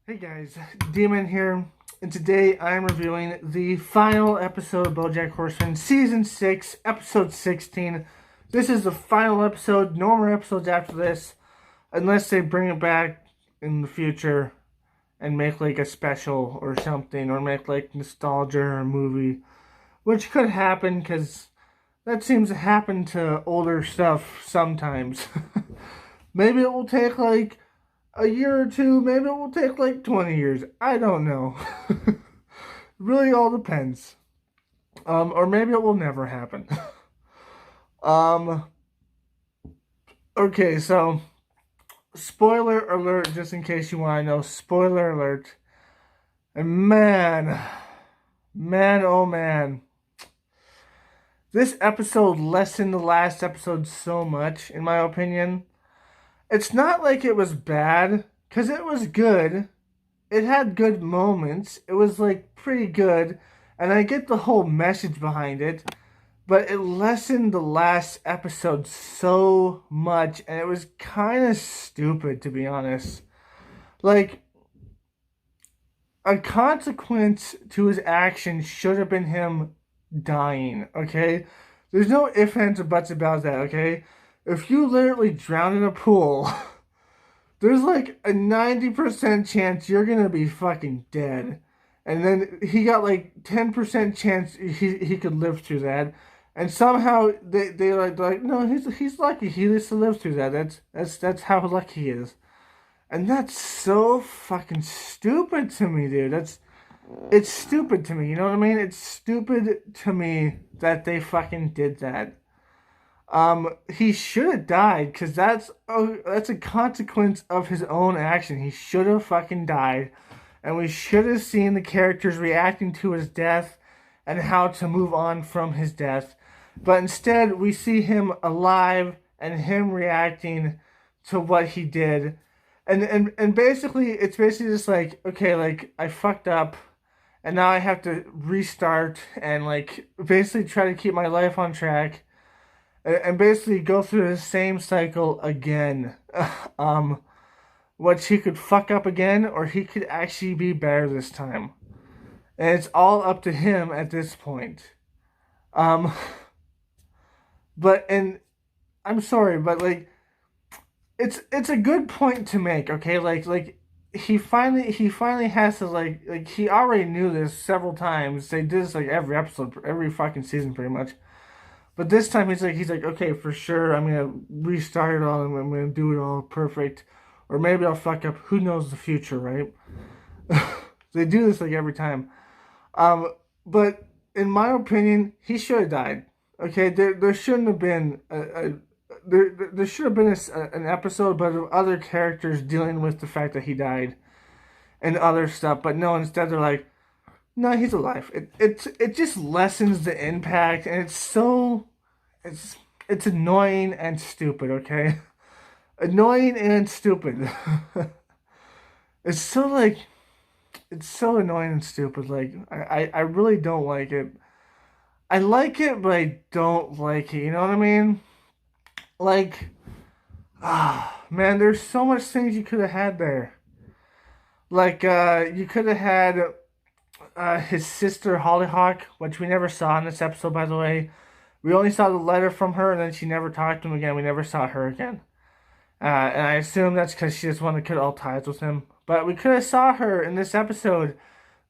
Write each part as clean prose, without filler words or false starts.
Hey guys, Demon here, and today I'm reviewing the final episode of BoJack Horseman, Season 6, Episode 16. This is the final episode, no more episodes after this, unless they bring it back in the future and make like a special or something, or make like nostalgia or a movie, which could happen, because that seems to happen to older stuff sometimes. Maybe it will take like a year or two, maybe it will take like 20 years. I don't know. Really all depends. Or maybe it will never happen. um, okay, so spoiler alert, just in case you want to know. Spoiler alert. And man, oh man. This episode lessened the last episode so much, in my opinion. It's not like it was bad, because it was good. It had good moments. It was like pretty good, and I get the whole message behind it, but it lessened the last episode so much, and it was kind of stupid, to be honest. Like, a consequence to his action should have been him dying, okay? There's no ifs, ands, or buts about that, okay? If you literally drown in a pool, there's like a 90% chance you're gonna be fucking dead. And then he got like 10% chance he could live through that. And somehow they like no, he's lucky he just lived through that. That's how lucky he is. And that's so fucking stupid to me, dude. It's stupid to me, you know what I mean? It's stupid to me that they fucking did that. He should have died, because that's a consequence of his own action. He should have fucking died, and we should have seen the characters reacting to his death and how to move on from his death. But instead, we see him alive and him reacting to what he did. And basically, it's basically just like, okay, like, I fucked up, and now I have to restart and, like, basically try to keep my life on track and basically go through the same cycle again. um, which he could fuck up again, or he could actually be better this time. And it's all up to him at this point. Um, and I'm sorry, but like, it's a good point to make. Okay, like he finally has to like he already knew this several times. They did this like every episode, every fucking season, pretty much. But this time he's like, okay, for sure, I'm gonna restart it all and I'm gonna do it all perfect. Or maybe I'll fuck up. Who knows the future, right? They do this like every time. Um, but in my opinion, he should have died. Okay, there shouldn't have been there should have been an episode, but of other characters dealing with the fact that he died and other stuff. But no, instead they're like, no, he's alive. It just lessens the impact, and it's it's annoying and stupid. Okay, annoying and stupid. it's so like it's so annoying and stupid. Like I really don't like it. I like it, but I don't like it. You know what I mean? Like, man, there's so much things you could have had there. Like, you could have had his sister Hollyhock, which we never saw in this episode, by the way. We only saw the letter from her, and then she never talked to him again. We never saw her again. And I assume that's because she just wanted to cut all ties with him. But we could have saw her in this episode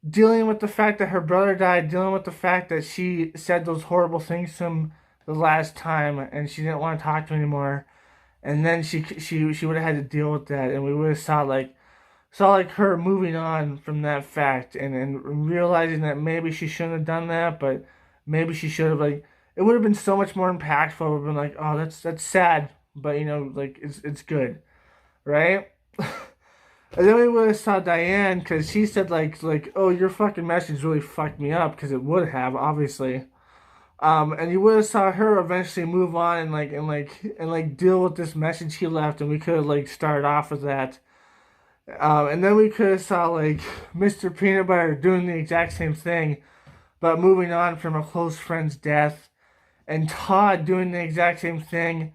dealing with the fact that her brother died, dealing with the fact that she said those horrible things to him the last time, and she didn't want to talk to him anymore. And then she would have had to deal with that, and we would have saw like her moving on from that fact, and realizing that maybe she shouldn't have done that, but maybe she should have. Like, it would have been so much more impactful. It would have been like, oh, that's sad, but like, it's good, right? And then we would have saw Diane, because she said like, oh, your fucking message really fucked me up, because it would have, obviously. And you would have saw her eventually move on and deal with this message he left, and we could have like started off with that. And then we could have saw like Mr. Peanut Butter doing the exact same thing, but moving on from a close friend's death, and Todd doing the exact same thing,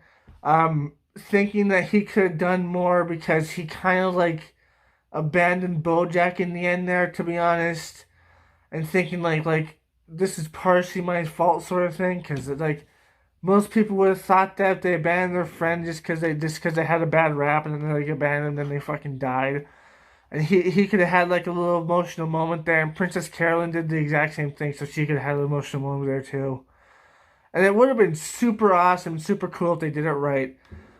thinking that he could have done more, because he kind of like abandoned BoJack in the end there, to be honest, and thinking like this is partially my fault sort of thing, because like most people would have thought that if they abandoned their friend just because they had a bad rap and then they like abandoned them, then they fucking died. And he could have had like a little emotional moment there, and Princess Carolyn did the exact same thing, so she could have had an emotional moment there too. And it would have been super awesome, super cool if they did it right.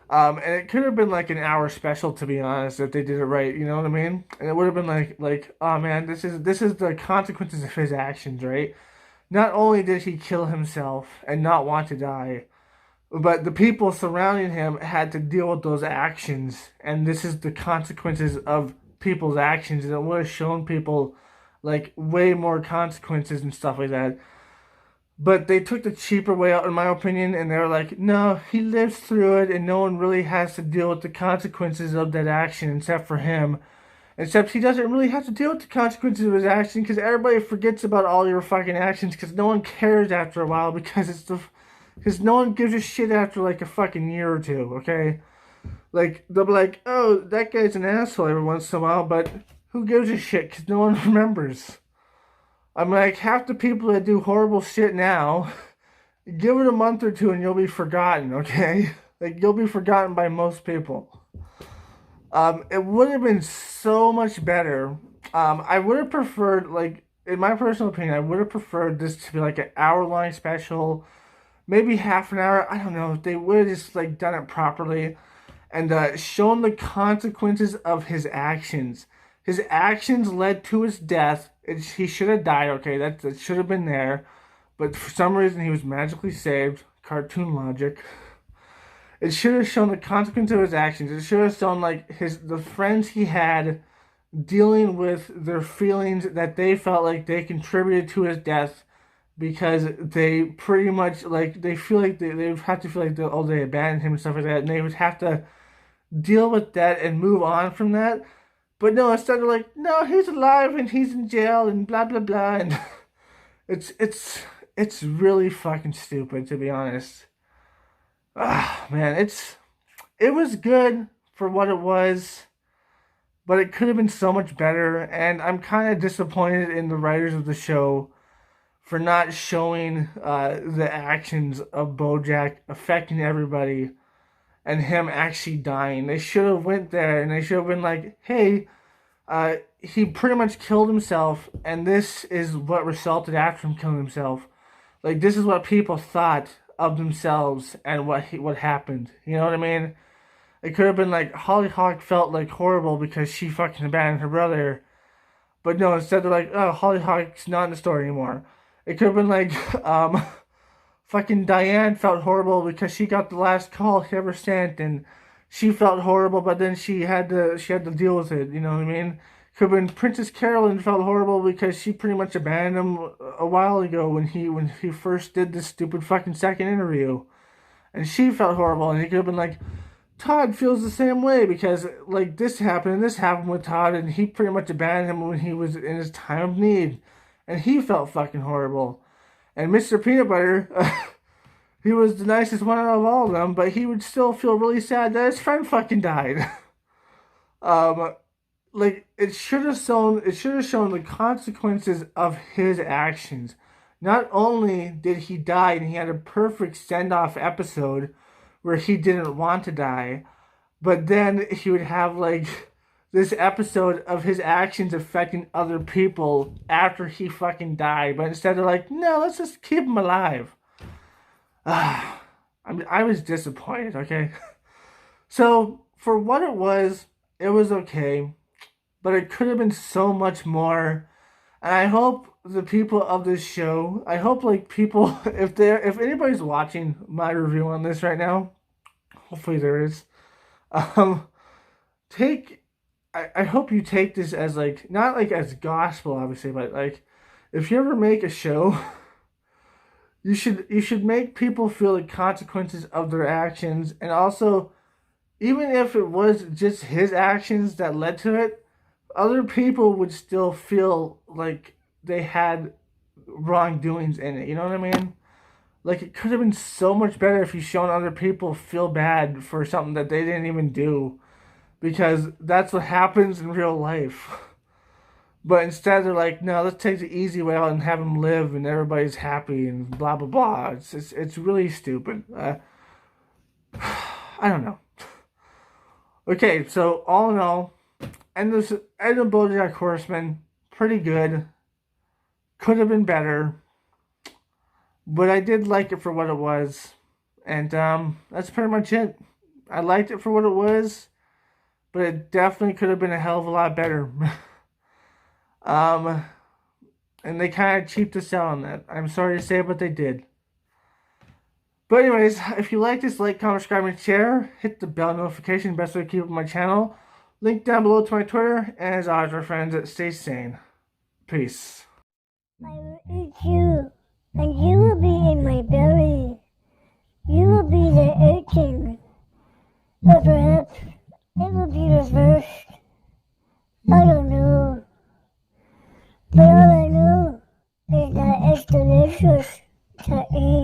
And it could have been like an hour special, to be honest, if they did it right. You know what I mean? And it would have been like, oh man, this is the consequences of his actions, right? Not only did he kill himself and not want to die, but the people surrounding him had to deal with those actions, and this is the consequences of people's actions, and it would have shown people like way more consequences and stuff like that. But they took the cheaper way out, in my opinion, and they were like, no, he lives through it, and no one really has to deal with the consequences of that action except for him. Except he doesn't really have to deal with the consequences of his action because everybody forgets about all your fucking actions because no one cares after a while because no one gives a shit after like a fucking year or two, okay? Like, they'll be like, oh, that guy's an asshole every once in a while, but who gives a shit because no one remembers. I'm like, half the people that do horrible shit now, give it a month or two and you'll be forgotten, okay? Like, you'll be forgotten by most people. It would have been so much better. I would have preferred, like, in my personal opinion, I would have preferred this to be like an hour-long special, maybe half an hour. I don't know. If they would have just like done it properly and shown the consequences of his actions. His actions led to his death. He should have died. Okay, that should have been there, but for some reason he was magically saved. Cartoon logic. It should have shown the consequence of his actions. It should have shown like the friends he had dealing with their feelings that they felt like they contributed to his death because they pretty much like they feel like they have to feel like they abandoned him and stuff like that, and they would have to deal with that and move on from that. But no, instead of like, no, he's alive and he's in jail and blah blah blah, and it's really fucking stupid, to be honest. Ah, man, it was good for what it was, but it could have been so much better. And I'm kind of disappointed in the writers of the show for not showing the actions of BoJack affecting everybody and him actually dying. They should have went there and they should have been like, hey, he pretty much killed himself, and this is what resulted after him killing himself. Like, this is what people thought of themselves and what happened. You know what I mean? It could have been like Hollyhock felt like horrible because she fucking abandoned her brother, but no, instead they're like, oh, Hollyhock's not in the story anymore. It could have been like, fucking Diane felt horrible because she got the last call he ever sent, and she felt horrible, but then she had to deal with it. You know what I mean? Could have been Princess Carolyn felt horrible because she pretty much abandoned him a while ago when he first did this stupid fucking second interview, and she felt horrible. And he could have been like, Todd feels the same way because like this happened with Todd, and he pretty much abandoned him when he was in his time of need, and he felt fucking horrible. And Mr. Peanut Butter, he was the nicest one out of all of them, but he would still feel really sad that his friend fucking died. um, like it should have shown the consequences of his actions. Not only did he die and he had a perfect send off episode where he didn't want to die, but then he would have like this episode of his actions affecting other people after he fucking died. But instead of like, no, let's just keep him alive. I was disappointed, okay? So, for what it was okay, but it could have been so much more. And I hope the people of this show, I hope like people, if anybody's watching my review on this right now, hopefully there is, um, take, I hope you take this as like, not like as gospel, obviously, but like, if you ever make a show, you should make people feel the consequences of their actions, and also, even if it was just his actions that led to it, other people would still feel like they had wrongdoings in it. You know what I mean? Like, it could have been so much better if you shown other people feel bad for something that they didn't even do. because that's what happens in real life. But instead, they're like, no, let's take the easy way out and have him live, and everybody's happy, and blah blah blah. It's really stupid. I don't know. Okay, so all in all, End of BoJack Horseman, pretty good. Could have been better, but I did like it for what it was, and that's pretty much it. I liked it for what it was, but it definitely could have been a hell of a lot better. um, and they kind of cheaped us out on that. I'm sorry to say, but they did. But anyways, if you like this, like, comment, subscribe, and share. Hit the bell notification. Best way to keep up my channel. Link down below to my Twitter. And as always, my friends, stay sane. Peace. I will eat you, and you will be in my belly. You will be the 18th, or perhaps it will be the first. I don't know. But all I know is that it's delicious to eat.